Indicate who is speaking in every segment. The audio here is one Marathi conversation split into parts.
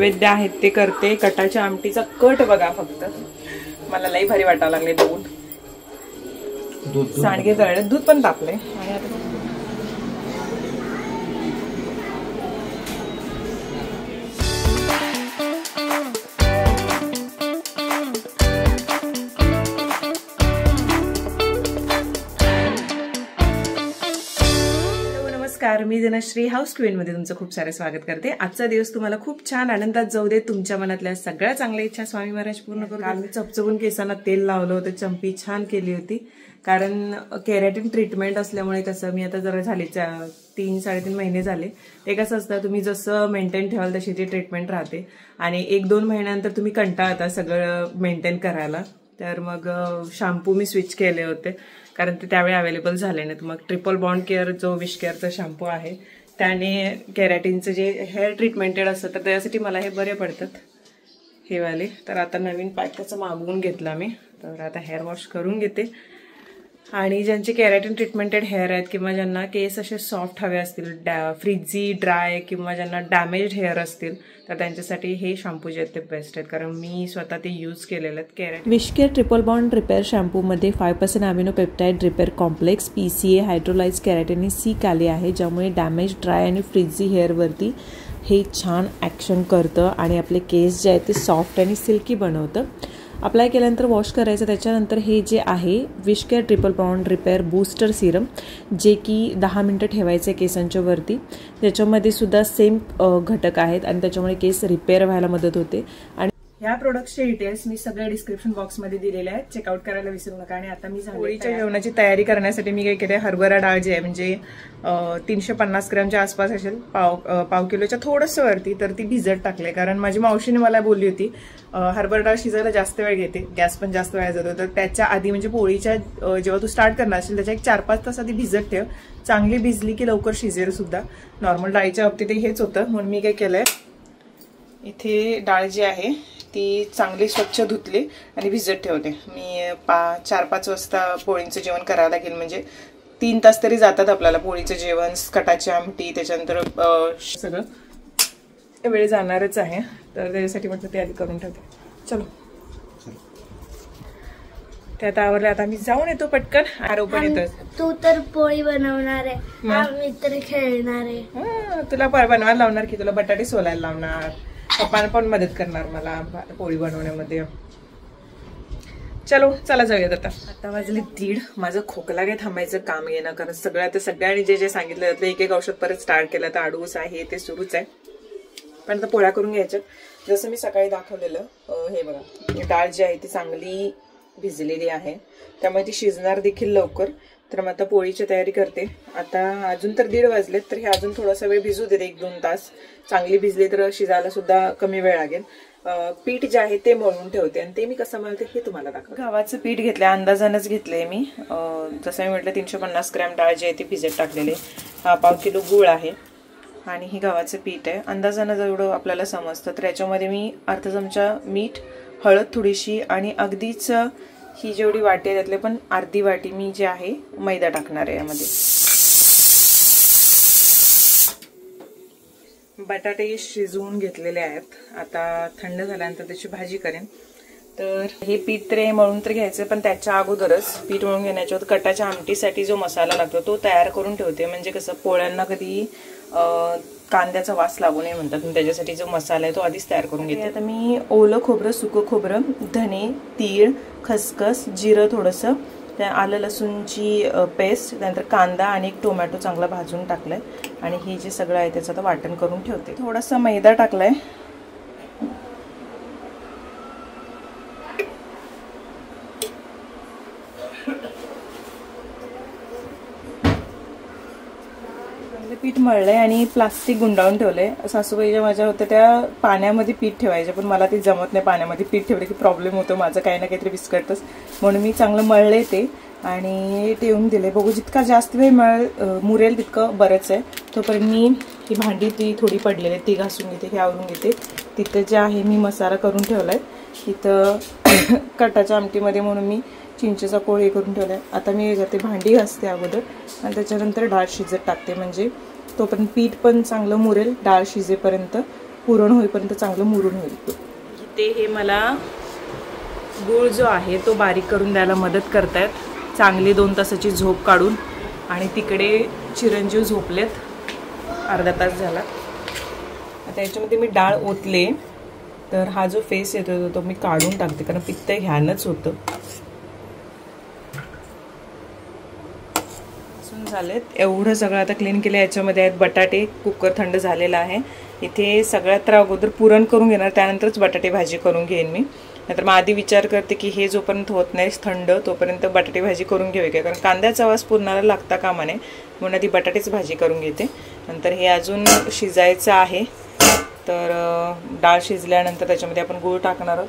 Speaker 1: नैवेद्य आहेत ते करते. कटाच्या आमटीचा कट बघा फक्त, मला लई भारी वाटायला लागले बघून. सांडगे तळले, दूध पण तापले. आणि आता नमस्कार, मी धनश्री हाऊस क्वीन मध्ये तुमचं खूप सारे स्वागत करते. आजचा दिवस तुम्हाला खूप छान आनंदात जाऊ दे. तुमच्या मनातल्या सगळ्या चांगल्या इच्छा स्वामी महाराज पूर्ण करू. काल मी चपचपून केसांना तेल लावलं होतं, चंपी छान केली होती. कारण केरॅटिन ट्रीटमेंट असल्यामुळे कसं मी आता जरा झाले 3-3.5 महिने झाले. ते कसं असतं, तुम्ही जसं मेंटेन ठेवाल तशी ती ट्रीटमेंट राहते. आणि 1-2 महिन्यानंतर तुम्ही कंटाळता सगळं मेंटेन करायला. तर मग शॅम्पू मी स्विच केले होते कारण ते त्यावेळी अवेलेबल झाले नाहीत. मग ट्रिपल बॉन्ड केअर जो विश केअरचा शॅम्पू आहे त्याने केरॅटिनचं जे हेअर ट्रीटमेंटेड असतं तर त्यासाठी मला हे बरे पडतात हे वाले. तर आता नवीन पॅक त्याचं मागवून घेतला मी. तर आता हेअर वॉश करून घेते. आणि ज्यांचे केरॅटिन ट्रीटमेंटेड हेअर आहेत किंवा ज्यांना केस असे सॉफ्ट हवे असतील, फ्रिझी ड्राय किंवा ज्यांना डॅमेज्ड हेअर असतील तर त्यांच्यासाठी हे शॅम्पू जे आहेत ते बेस्ट आहेत. कारण मी स्वतः ते यूज केलेले आहेत. Keratin
Speaker 2: wish care triple bond repair शॅम्पूमध्ये 5% amino peptide repair complex PCA hydrolysed keratin सीक आले आहे, ज्यामुळे डॅमेज ड्राय आणि फ्रिझी हेअरवरती हे छान ॲक्शन करतं आणि आपले केस जे आहेत ते सॉफ्ट आणि सिल्की बनवतं. अप्लाय केल्यानंतर वॉश करायचं. त्याच्यानंतर हे जे आहे wish care triple bond repair booster Serum, जे की 10 मिनटं ठेवायचे केसांच्या वरती. त्याच्यामध्ये सुद्धा सेम घटक आहेत आणि त्याच्यामुळे केस रिपेअर व्हायला मदत होते. आणि ह्या प्रोडक्टचे डिटेल्स मी सगळे डिस्क्रिप्शन बॉक्समध्ये दिलेले आहेत, चेकआउट करायला विसरू नका. आणि आता मी
Speaker 1: होळीच्या जेवणाची तयारी करण्यासाठी मी काय केले, हरभरा डाळ जी आहे म्हणजे 350 ग्रॅमच्या आसपास असेल, पाव किलोच्या थोडंसं वरती, तर ती भिजत टाकले. कारण माझी मावशीने मला बोलली होती हरभरा डाळ शिजायला जास्त वेळ घेते, गॅस पण जास्त वेळ जातो. तर त्याच्या आधी म्हणजे पोळीच्या जेव्हा तू स्टार्ट करणार असेल त्याच्या 4-5 तास आधी भिजत ठेव. चांगली भिजली की लवकर शिजेल सुद्धा. नॉर्मल डाळीच्या बाबतीत हेच होतं. म्हणून मी काय केलंय, इथे डाळ जी आहे ती चांगली स्वच्छ धुतली आणि भिजत ठेवते. मी 4-5 वाजता पोळींचं जेवण करावं लागेल. म्हणजे 3 तास तरी जातात आपल्याला पोळीचं जेवण, कटाची आमटी, त्याच्यानंतर सगळं वेळ जाणारच आहे. तर त्याच्यासाठी म्हटलं ते आधी करून ठेवते. चलो ते आता आवरले. आता मी जाऊन येतो पटकन. आरो पण येतोय.
Speaker 3: तू तर पोळी बनवणार आहे, मी तर खेळणार आहे.
Speaker 1: तुला बनवायला लावणार की तुला बटाटे सोलायला लावणार, पप्पांना पण मदत करणार मला पोळी बनवण्यामध्ये. चलो चला जाऊयात. आता वाजले 1:30. माझं खोकला काही थांबायचं काम येणं, कारण सगळ्यांनी जे सांगितलं त्यातलं एक औषध परत स्टार्ट केलं. तर आडूस आहे ते सुरूच आहे. पण आता पोळ्या करून घ्यायच्या. जसं मी सकाळी दाखवलेलं, हे बघा डाळ जी आहे ती चांगली भिजलेली आहे, त्यामुळे ती शिजणार देखील लवकर. तर मग आता पोळीची तयारी करते. आता अजून तर 1:30 वाजलेत, तर हे अजून थोडासा वेळ भिजू देते, 1-2 तास. चांगली भिजली तर शिजायला सुद्धा कमी वेळ लागेल. पीठ जे आहे ते मळून ठेवते आणि ते मी कसं मळते हे तुम्हाला दाखवते. गव्हाचं पीठ घेतलंय, अंदाजानच घेतलंय मी. जसं मी म्हटलं 350 ग्रॅम डाळ जी आहे ती भिजत टाकलेली. 1/2 किलो गूळ आहे आणि ही गव्हाचं पीठ आहे. अंदाजानं जेवढं आपल्याला समजतं. तर याच्यामध्ये मी अर्धा चमचा मीठ, हळद थोडीशी आणि अगदीच ही जेवढी वाटी आहे त्यातले पण अर्धी वाटी मी जे आहे मैदा टाकणार आहे यामध्ये. बटाटे शिजवून घेतलेले आहेत. आता थंड झाल्यानंतर त्याची भाजी करेन. तर हे पीठ तरी मळून तर घ्यायचं, पण त्याच्या अगोदरच पीठ मळून घेण्याच्या कटाच्या आमटीसाठी जो मसाला लागतो तो तयार करून ठेवते. म्हणजे कसं पोळ्यांना कधी कांद्याचा वास लागू नये म्हणतात, त्याच्यासाठी जो मसाला आहे तो आधीच तयार करून घेते. आता मी ओलं खोबरं, सुकं खोबरं, धने, तीळ, खसखस, जिरं थोडंसं, आलं लसूणची पेस्ट, त्यानंतर कांदा आणि एक टोमॅटो चांगला भाजून टाकलाय. आणि हे जे सगळं आहे त्याचं आता वाटण करून ठेवते. थोडासा मैदा टाकलाय. पीठ मळलंय आणि प्लास्टिक गुंडाळून ठेवलंय. सासूबाईच्या माझ्या होत्या त्या पाण्यामध्ये पीठ ठेवायचे, पण मला ते जमत नाही. पाण्यामध्ये पीठ ठेवलं की प्रॉब्लेम होतो माझं, काही ना काहीतरी विस्कटतंच. म्हणून मी चांगलं मळले ते आणि ठेवून दिले. बघू जितका जास्त वेळ मुरेल तितकं बरंच आहे. तोपर्यंत मी ही भांडी ती थोडी पडलेली ती घासून घेते, हे आवरून घेते. तिथं जे आहे मी मसाला करून ठेवलाय. तिथं कटाच्या आमटीमध्ये म्हणून मी चिंचेचा कोळ हे करून ठेवलाय. आता मी ते भांडी घासते अगोदर आणि त्याच्यानंतर डाळ शिजत टाकते. म्हणजे तोपर्यंत पीठ पण चांगलं मुरेल डाळ शिजेपर्यंत पुरण होईपर्यंत चांगलं मुरून होईल. इथे हे मला गूळ जो आहे तो बारीक करून द्यायला मदत करतायत. चांगली 2 तासाची झोप काढून. आणि तिकडे चिरंजीव झोपलेत, अर्धा तास झाला. आता याच्यामध्ये मी डाळ ओतले, तर हा जो फेस येतो तो मी काढून टाकते कारण पित्त घ्यानच होतं. झालेत एवढं सगळं आता क्लीन केलं. याच्यामध्ये आहेत बटाटे, कुकर थंड झालेला आहे. इथे सगळ्यात तर अगोदर पुरण करून घेणार, त्यानंतरच बटाटे भाजी करून घेईन मी. नाहीतर मग आधी विचार करते की हे जोपर्यंत होत नाही थंड तोपर्यंत बटाटे भाजी करून घेऊया का, कारण कांद्याचा वास पुरणाला लागता कामा नये म्हणून आधी बटाटेच भाजी करून घेते. नंतर हे अजून शिजायचं आहे, तर डाळ शिजल्यानंतर त्याच्यामध्ये आपण गूळ टाकणार आहोत.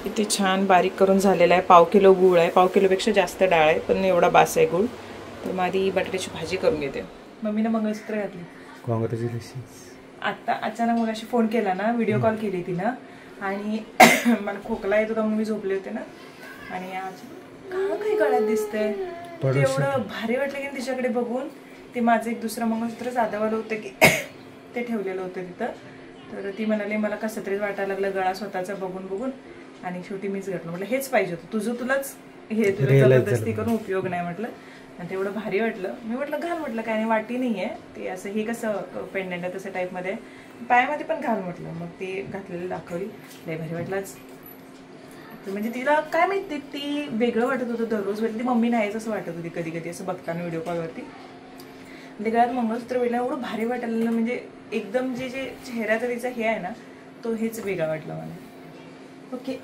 Speaker 1: इथे छान बारीक करून झालेला आहे. 1/2 किलो गूळ आहे, 1/2 किलोपेक्षा जास्त डाळ आहे पण एवढा बास आहे गूळ. तर मग आधी बटाट्याची भाजी करून घेते. मम्मीनं मंगळसूत्र घातली. कॉंग्रॅच्युलेशन. आता अचानक मग अशी फोन केला ना, व्हिडिओ कॉल केली तिनं आणि मला खोकला येत होता म्हणून मी झोपले होते ना. आणि आज काही गळ्यात दिसतंय, एवढं भारी वाटलं की तिच्याकडे बघून. ते माझं एक दुसरं मंगळसूत्र साधवालं होतं की ते ठेवलेलं होतं तिथं. तर ती म्हणाली मला कसं तरी वाटायला लागलं गळा स्वतःचा बघून बघून. आणि शेवटी मीच घातलं. म्हटलं हेच पाहिजे होतं, तुलाच हे तुला जबरदस्ती करून उपयोग नाही म्हटलं. आणि तेवढं भारी वाटलं. मी म्हटलं घाल, म्हटलं काय नाही वाटी नाही आहे ते, असं हे कसं पेंडंट आहे तसं टाईपमध्ये, पायामध्ये पण घाल म्हटलं. मग ते घातलेलं दाखवली, लय भारी वाटलाच. म्हणजे तिला काय माहिती ती वेगळं वाटत होतं दररोज भेटली, ती मम्मी नाहीच असं वाटत होती कधी कधी असं बघताना व्हिडिओ कॉलवरती. ते गळ्यात मंगळसूत्र भेटलं एवढं भारी वाटायला, म्हणजे एकदम जे चेहऱ्याचा तिचा हे आहे ना तो हेच वेगळा वाटला मला. ओके.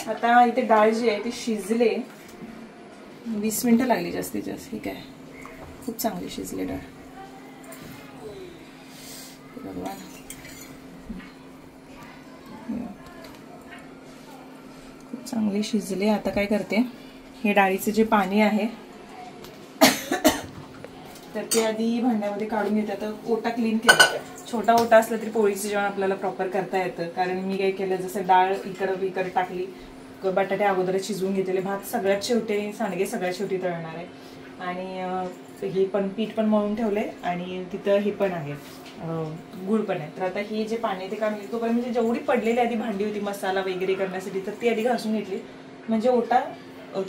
Speaker 1: आता इथे डाळ जी आहे ती शिजले, 20 मिनिटं लागली जास्तीत जास्त. ठीक आहे, खूप चांगली शिजली डाळ. भगवान, खूप चांगली शिजली. आता काय करते, हे डाळीचं जे पाणी आहे तर ते आधी भांड्यामध्ये काढून घेते. आता ओटा क्लीन केला. छोटा ओटा असला तरी पोळीचं जेवण आपल्याला प्रॉपर करता येतं. कारण मी काय केलं, जसं डाळ इकडं टाकली, बटाटे अगोदरच शिजवून घेतलेले, भात सगळ्यात शेवटी, सांडगे सगळ्यात शेवटी तळणार आहे. आणि हे पण पीठ पण मळून ठेवले आणि तिथं हे पण आहे, गुळ पण आहे. तर आता हे जे पाणी ते काढून घेतो, पण म्हणजे जेवढी पडलेली आधी भांडी होती मसाला वगैरे करण्यासाठी तर ती आधी घासून घेतली, म्हणजे ओटा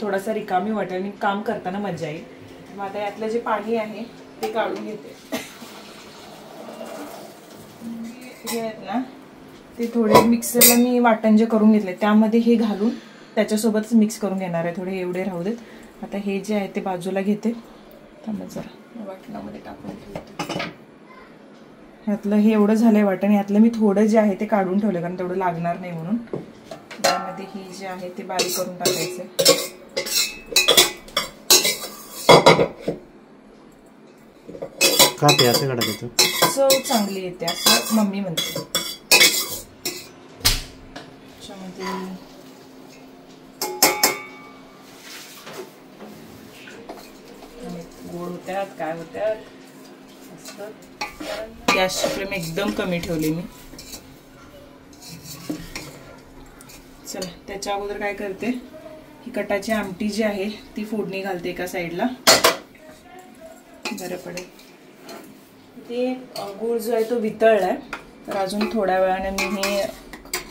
Speaker 1: थोडासा रिकामी वाटेल आणि काम करताना मजा येईल. मग आता यातलं जे पाणी आहे ते काढून घेते. हे आहेत ना ते थोडे मिक्सरला मी वाटण जे करून घेतले त्यामध्ये हे घालून त्याच्यासोबतच मिक्स करून घेणार आहे. थोडे एवढे राहू देत. आता हे जे आहे ते बाजूला घेते, त्यामुळे जरा वाटणामध्ये टाकून ठेवते. ह्यातलं हे एवढं झालंय वाटण, यातलं मी थोडं जे आहे ते काढून ठेवलं कारण तेवढं लागणार नाही म्हणून. त्यामध्ये हे जे आहे ते बारीक करून टाकायचं.
Speaker 4: का ते असं काढायचं,
Speaker 1: चव चांगली येते असं मम्मी म्हणते. गोड होत्यात काय होत्यात. गॅसची फ्लेम एकदम कमी ठेवली मी. चला त्याच्या अगोदर काय करते, ही कटाची आमटी जी आहे ती फोडणी घालते एका साईडला, बरं पडेल. ते गूळ जो आहे तो वितळलाय, तर अजून थोड्या वेळाने मी हे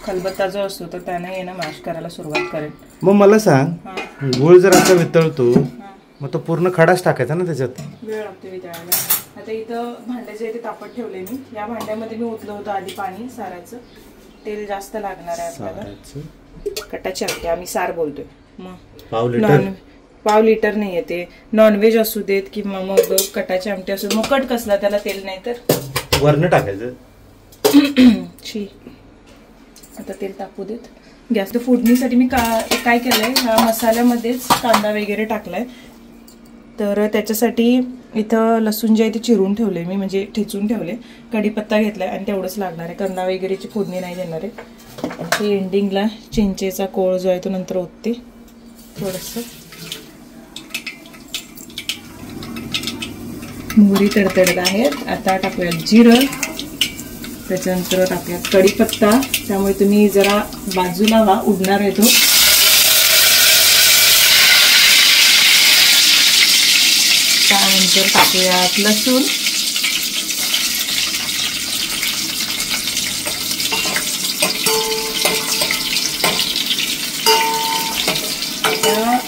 Speaker 1: खलबत्ता जो असतो तर त्याने हे ना मॅश करायला सुरुवात करेन.
Speaker 4: मग मला सांग, गूळ जर आता वितळतो मग तो पूर्ण खडाच टाकायचा ना त्याच्यात,
Speaker 1: वेळ लागतो वितळायला. आता इथं भांडे जे ते तापत ठेवले मी. या भांड्यामध्ये मी ओतलं होतं आधी पाणी साराचं. तेल जास्त लागणार आहे आपल्याला. कटाची आमटी आम्ही सार बोलतोय. मग पाव लिटर नाही ते, नॉनव्हेज असू देत किंवा मग कटाची आमटी असू देत. मग कट कसला त्याला तेल नाही तर
Speaker 4: वरण टाकायचं.
Speaker 1: शी आता तेल तापू देत. गॅस फोडणीसाठी मी काय केलंय, ह्या मसाल्यामध्येच कांदा वगैरे टाकलाय. तर त्याच्यासाठी इथं लसूण जे आहे ते चिरून ठेवले मी, म्हणजे ठेचून ठेवले. कढीपत्ता घेतलाय आणि तेवढंच लागणार आहे. कांदा वगैरेची फोडणी नाही देणार आहे. ते एंडिंगला चिंचेचा कोळ जो आहे तो नंतर ओतते थोडंसं. मोहरी तडतडत आहेत. आता टाकूया जिरं, त्याच्यानंतर टाकूया कढीपत्ता. त्यामुळे तुम्ही जरा बाजूला व्हा, उडणार आहे तो. त्यानंतर टाकूयात लसूण,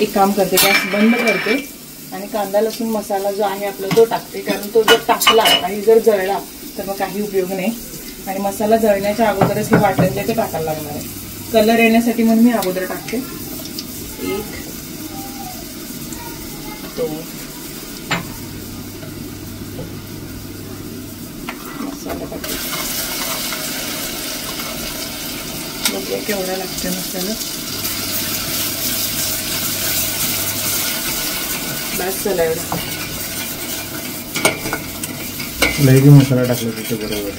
Speaker 1: एक काम करते, गॅस बंद करते आणि कांदा लसूण मसाला जो आहे आपला तो टाकते, कारण तो जर टाकला काही जर जळला तर मग काही उपयोग नाही. आणि मसाला जळण्याच्या अगोदरच हे वाटण जे ते टाकायला लागणार आहे. कलर येण्यासाठी म्हणून मी अगोदर टाकते. 1 2 मसाला टाकते. बघूया केवढा लागते मसाला. बस चला एवढा.
Speaker 4: लई मसाला टाकला तिथे बरोबर.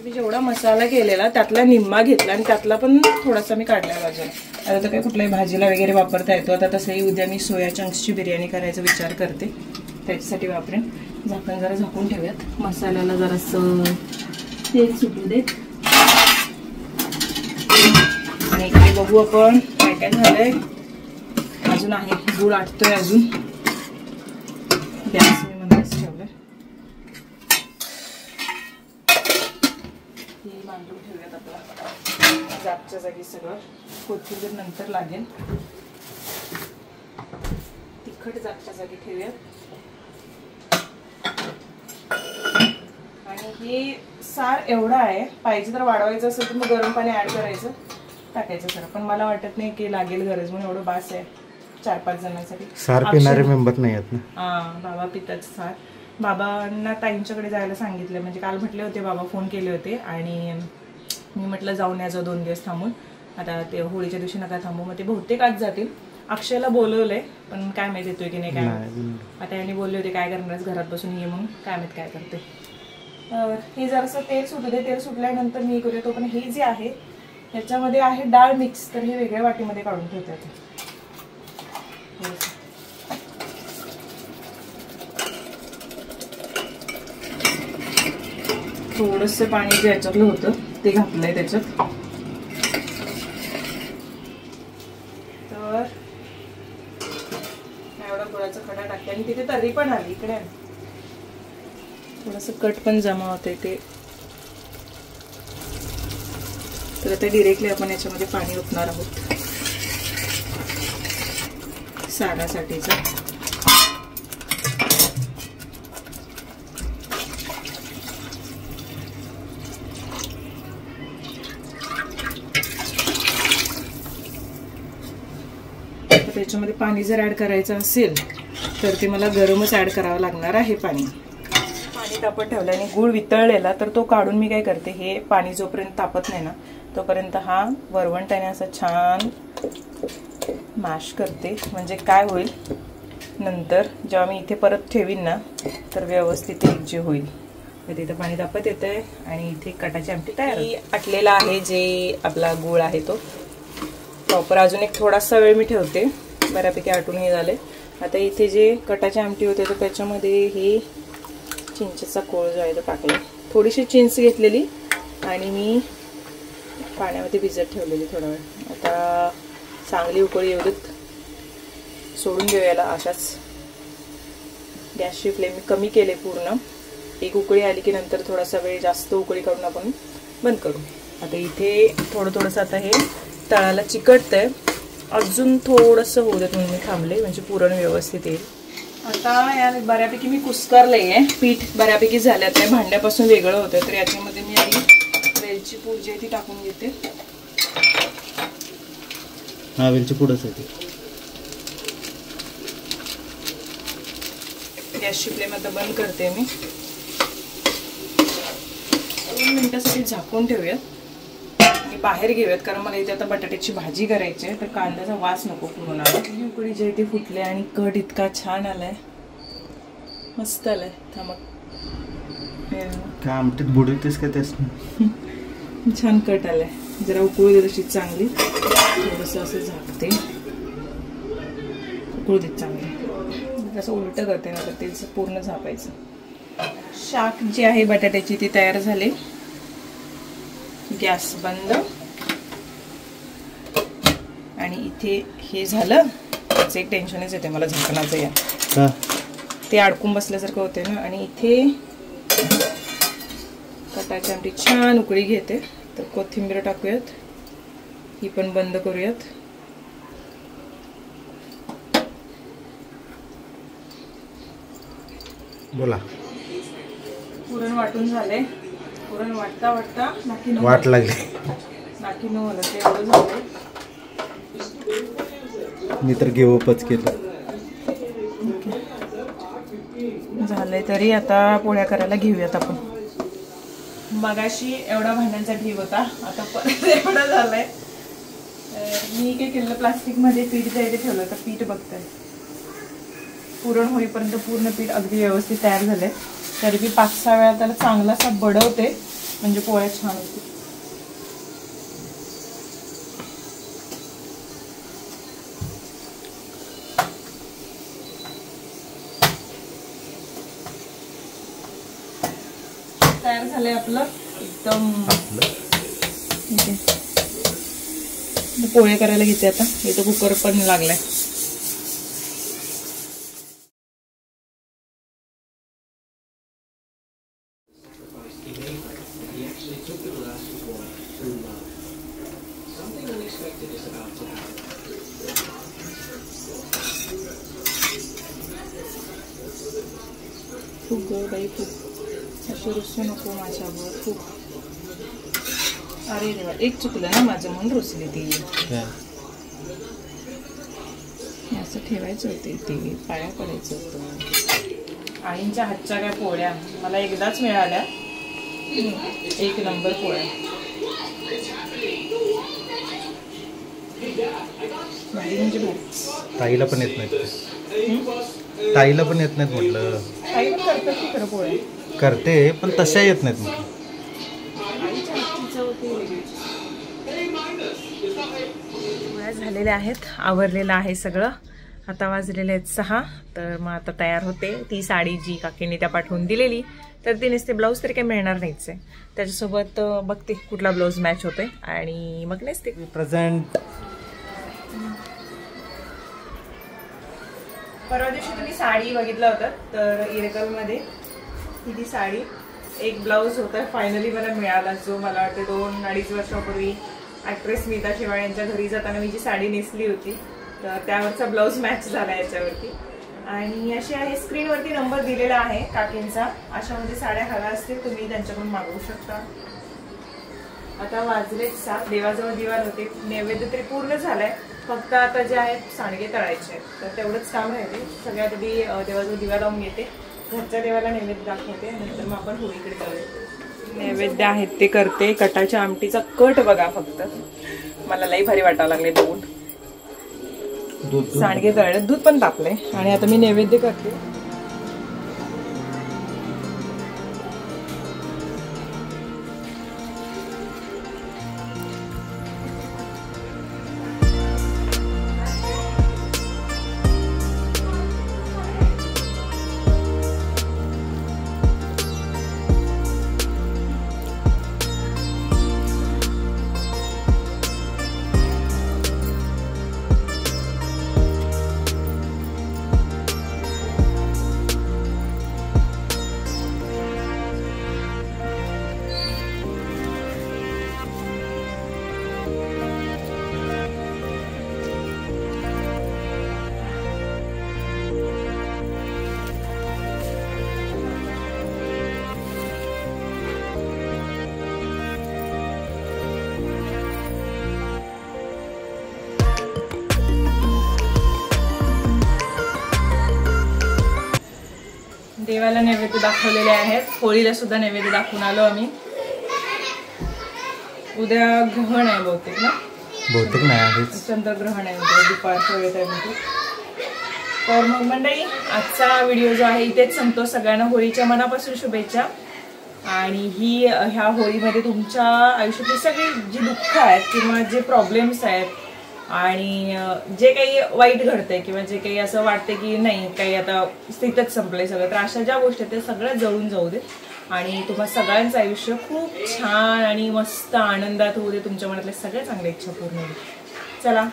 Speaker 1: मी जेवढा मसाला केलेला त्यातला निम्मा घेतला आणि त्यातला पण थोडासा मी काढला बाजूला. आता तर काही कुठल्याही भाजीला वगैरे वापरता येतो. आता तसंही उद्या मी सोया चंक्सची बिर्याणी करायचा विचार करते, त्याच्यासाठी वापरेन. झाकण जरा झाकून ठेवूयात. मसाल्याला जरासं तेल सुटू देत आणि इकडे बघू आपण काय काय झालंय. अजून आहे, गुळ आटतोय अजून. गॅस मी मध्येच ठेवलंय. हे बांधून ठेवूयात आपला जागच्या जागी सगळं. कोथिंबीर नंतर लागेल. तिखट जागच्या जागी ठेवूयात. आणि हे सार एवढं आहे, पाहिजे तर वाढवायचं असेल तर मग गरम पाणी ऍड करायचं, टाकायचं सर. पण मला वाटत नाही की लागेल गरज, म्हणून एवढं बास आहे 4-5 जणांसाठी.
Speaker 4: सार पिणारे मेंबर नाही आहेत ना.
Speaker 1: हां, बाबा पितात सार. बाबांना ताईंच्याकडे जायला सांगितलं, म्हणजे काल म्हटले होते, बाबा फोन केले होते आणि मी म्हटलं जाऊन यायचं 2 दिवस थांबून. आता ते होळीच्या दिवशी नका थांबू, मग ते बहुतेक आज जातील. अक्षयला बोलवलंय पण काय माहिती येतोय की नाही काय. आता यांनी बोलले होते काय करणार घरात बसून ये म्हणून, काय माहित काय करते. हे जरासं तेल सुटू दे. तेल सुटल्यानंतर मी करूया तो. पण हे जे आहे ह्याच्यामध्ये आहे डाळ मिक्स, तर हे वेगळ्या वाटीमध्ये काढून ठेवते. थोडंसं पाणी जे याच्यातलं होतं ते घातलंय त्याच्यात. तर एवढा गुळाचा खडा टाकते आणि तिथे तर्री पण आली इकडे. थोडंसं कट पण जमा होते ते. तर आता डिरेक्टली आपण याच्यामध्ये पाणी ओतणार आहोत सारासाठीचं. त्याच्यामध्ये पाणी जर ऍड करायचं असेल तर ते मला गरमच ऍड करावं लागणार आहे. पाणी तापत ठेवलं आणि गुळ वितळलेला तर तो काढून मी काय करते, हे पाणी जोपर्यंत तापत नाही ना तोपर्यंत हा वरवंट्याने असं छान मॅश करते. म्हणजे काय होईल, नंतर जेव्हा मी इथे परत ठेवीन ना तर व्यवस्थित एकजी होईल. तर इथं पाणी तापत येत आहे आणि इथे कटाची आमटी तयार आटलेला आहे. जे आपला गुळ आहे तो प्रॉपर. अजून एक थोडासा वेळ मी ठेवते, बऱ्यापैकी आटून हे झाले. आता इथे जे कटाची आमटी होते तर त्याच्यामध्ये हे चिंचेचा कोळ जो आहे तो टाकला. थोडीशी चिंच घेतलेली आणि मी पाण्यामध्ये भिजत ठेवलेली थोडा वेळ. आता चांगली उकळी येऊ देत, सोडून देऊ याला अशाच. गॅसची फ्लेम मी कमी केले पूर्ण. एक उकळी आली की नंतर थोडासा वेळ जास्त उकळी काढून आपण बंद करू. आता इथे थोडंसं आता हे तळाला चिकटतंय, अजून थोडंसं होऊ देत म्हणून मी थांबले, म्हणजे पुरण व्यवस्थित येईल. आता या बऱ्यापैकी मी कुस्करलंय आहे. पीठ बऱ्यापैकी झाल्यात आहे, भांड्यापासून वेगळं होतं. तर याच्यामध्ये मी आधी वेलची पूड जी आहे ती टाकून घेते.
Speaker 4: हा, वेलची पूडच आहे ती.
Speaker 1: गॅसची फ्लेम आता बंद करते मी. 2 मिनिटासाठी झाकून ठेवूयात आणि बाहेर घेऊयात, कारण मला इथे आता बटाट्याची भाजी करायची आहे. तर कांद्याचा वास नको पूर्ण. उकळी जे ते फुटले आणि कट इतका छान आलाय, मस्त आलाय. थांबक
Speaker 4: काय आमटीत बुडवतेस का तेच
Speaker 1: छान कट आलाय. जरा उकळू दे तशी चांगली. थोडंसं असं झाकते, उकळू देत चांगली. असं उलट करते ना तर तेच पूर्ण झापायचं. शाक जी आहे बटाट्याची ती तयार झाली. गॅस बंद. आणि इथे हे झालं. त्याचं एक टेन्शनच येते मला झाकणाचं. या ते अडकून बसल्यासारखं होते ना. आणि इथे कटाची आमटी छान उकळी घेते. तर कोथिंबीर टाकूयात, ही पण बंद करूयात.
Speaker 4: बोला.
Speaker 1: पुरण वाटून झाले. पुरण वाटता वाटता नाकी
Speaker 4: वाट लागली.
Speaker 1: नाकी न होलं ते एवढं झालं.
Speaker 4: मी तर गिवअपच केलं.
Speaker 1: झालंय तरी आता पोळ्या करायला घेऊयात आपण. मगाशी एवढा भांड्यांचा ढीग होता, आता परत एवढं झालंय. मी काय केलं, प्लास्टिकमध्ये पीठ जे ठेवलं तर पीठ बघतंय. पुरण होईपर्यंत पूर्ण पीठ अगदी व्यवस्थित तयार झालंय. तरी मी 5-6 वेळा त्याला चांगलासा बडवते, म्हणजे पोळ्या छान होतील. तयार झालंय आपलं एकदम. पोळे करायला घेते आता. इथं कुकर पण लागलाय. खूप ग बाई, खूप अशी रुसू नको माझ्यावर. खूप. अरे देवा, एक चुकलं ना माझं म्हणून रुसली ती. असं ठेवायचं होते, ते पाया पडायचं होतं. आईंच्या हातच्या काय पोळ्या मला एकदाच मिळाल्या. 1 नंबर पोळ्या. म्हणजे
Speaker 4: ताईला पण येत नाहीत. ताईला पण येत नाहीत म्हटलं.
Speaker 1: ताई पण करतात की खरं पोळ्या.
Speaker 4: करते पण तशा येत नाहीत म्हटलं.
Speaker 1: पोळ्या झालेल्या आहेत, आवरलेलं आहे सगळं. आता वाजलेले आहेत 6. तर मग आता तयार होते. ती साडी जी काकीने त्या पाठवून दिलेली, तर ती नेसते. ब्लाऊज तरी काही मिळणार नाहीच आहे. त्याच्यासोबत बघते कुठला ब्लाऊज मॅच होतोय आणि मग नेसते.
Speaker 4: प्रेझेंट.
Speaker 1: परवा दिवशी तुम्ही साडी बघितलं होतं, तर इरेकलमध्ये ही ती साडी, एक ब्लाऊज होता फायनली मला मिळाला, जो मला वाटते 2-2.5 वर्षापूर्वी ॲक्ट्रेस स्मिता शेवाळे यांच्या घरी जाताना मी जी साडी नेसली होती, तर त्यावरचा ब्लाऊज मॅच झाला याच्यावरती. आणि अशी आहे, स्क्रीनवरती नंबर दिलेला आहे काकींचा. अशा म्हणजे साड्या हव्या असतील तुम्ही त्यांच्याकडून मागवू शकता. आता वाजलेत 7. देवाजवळ दिवार होते. नैवेद्य तरी पूर्ण झालाय, फक्त आता जे आहेत सांडगे तळायचे आहेत, तर तेवढंच काम राहिले. सगळ्यात आधी देवाजवळ दिवा लावून घेते, घरच्या देवाला नैवेद्य दाखवते, नंतर मग आपण होळीकडे जाऊया. नैवेद्य आहेत ते करते. कटाच्या आमटीचा कट बघा फक्त, मला लई भारी वाटायला लागले बघून. सांडगे तळले, दूध पण तापले. आणि आता मी नैवेद्य करते. देवाला नैवेद्य दाखवलेले आहेत. होळीला सुद्धा नैवेद्य दाखवून आलो आम्ही. उद्या ग्रहण आहे बहुतेक ना?
Speaker 4: बहुतेक नाही,
Speaker 1: चंद्रग्रहण आहे उद्या दुपारच्या वेळेत आहे म्हणजे. तर मग मंडळी, आजचा व्हिडिओ जो आहे इथेच संपतो. सगळ्यांना होळीच्या मनापासून शुभेच्छा. आणि ह्या होळीमध्ये तुमच्या आयुष्यातली सगळी जी दुःख आहेत किंवा जे प्रॉब्लेम्स आहेत आणि जे काही वाईट घडतंय किंवा जे काही असं वाटतं की नाही काही आता स्थितच संपलंय सगळं, तर अशा ज्या गोष्टी आहेत त्या सगळ्या जळून जाऊ देत आणि तुम्हा सगळ्यांचं आयुष्य खूप छान आणि मस्त आनंदात होऊ दे. तुमच्या मनातल्या सगळ्या चांगल्या इच्छा पूर्ण होईल. चला,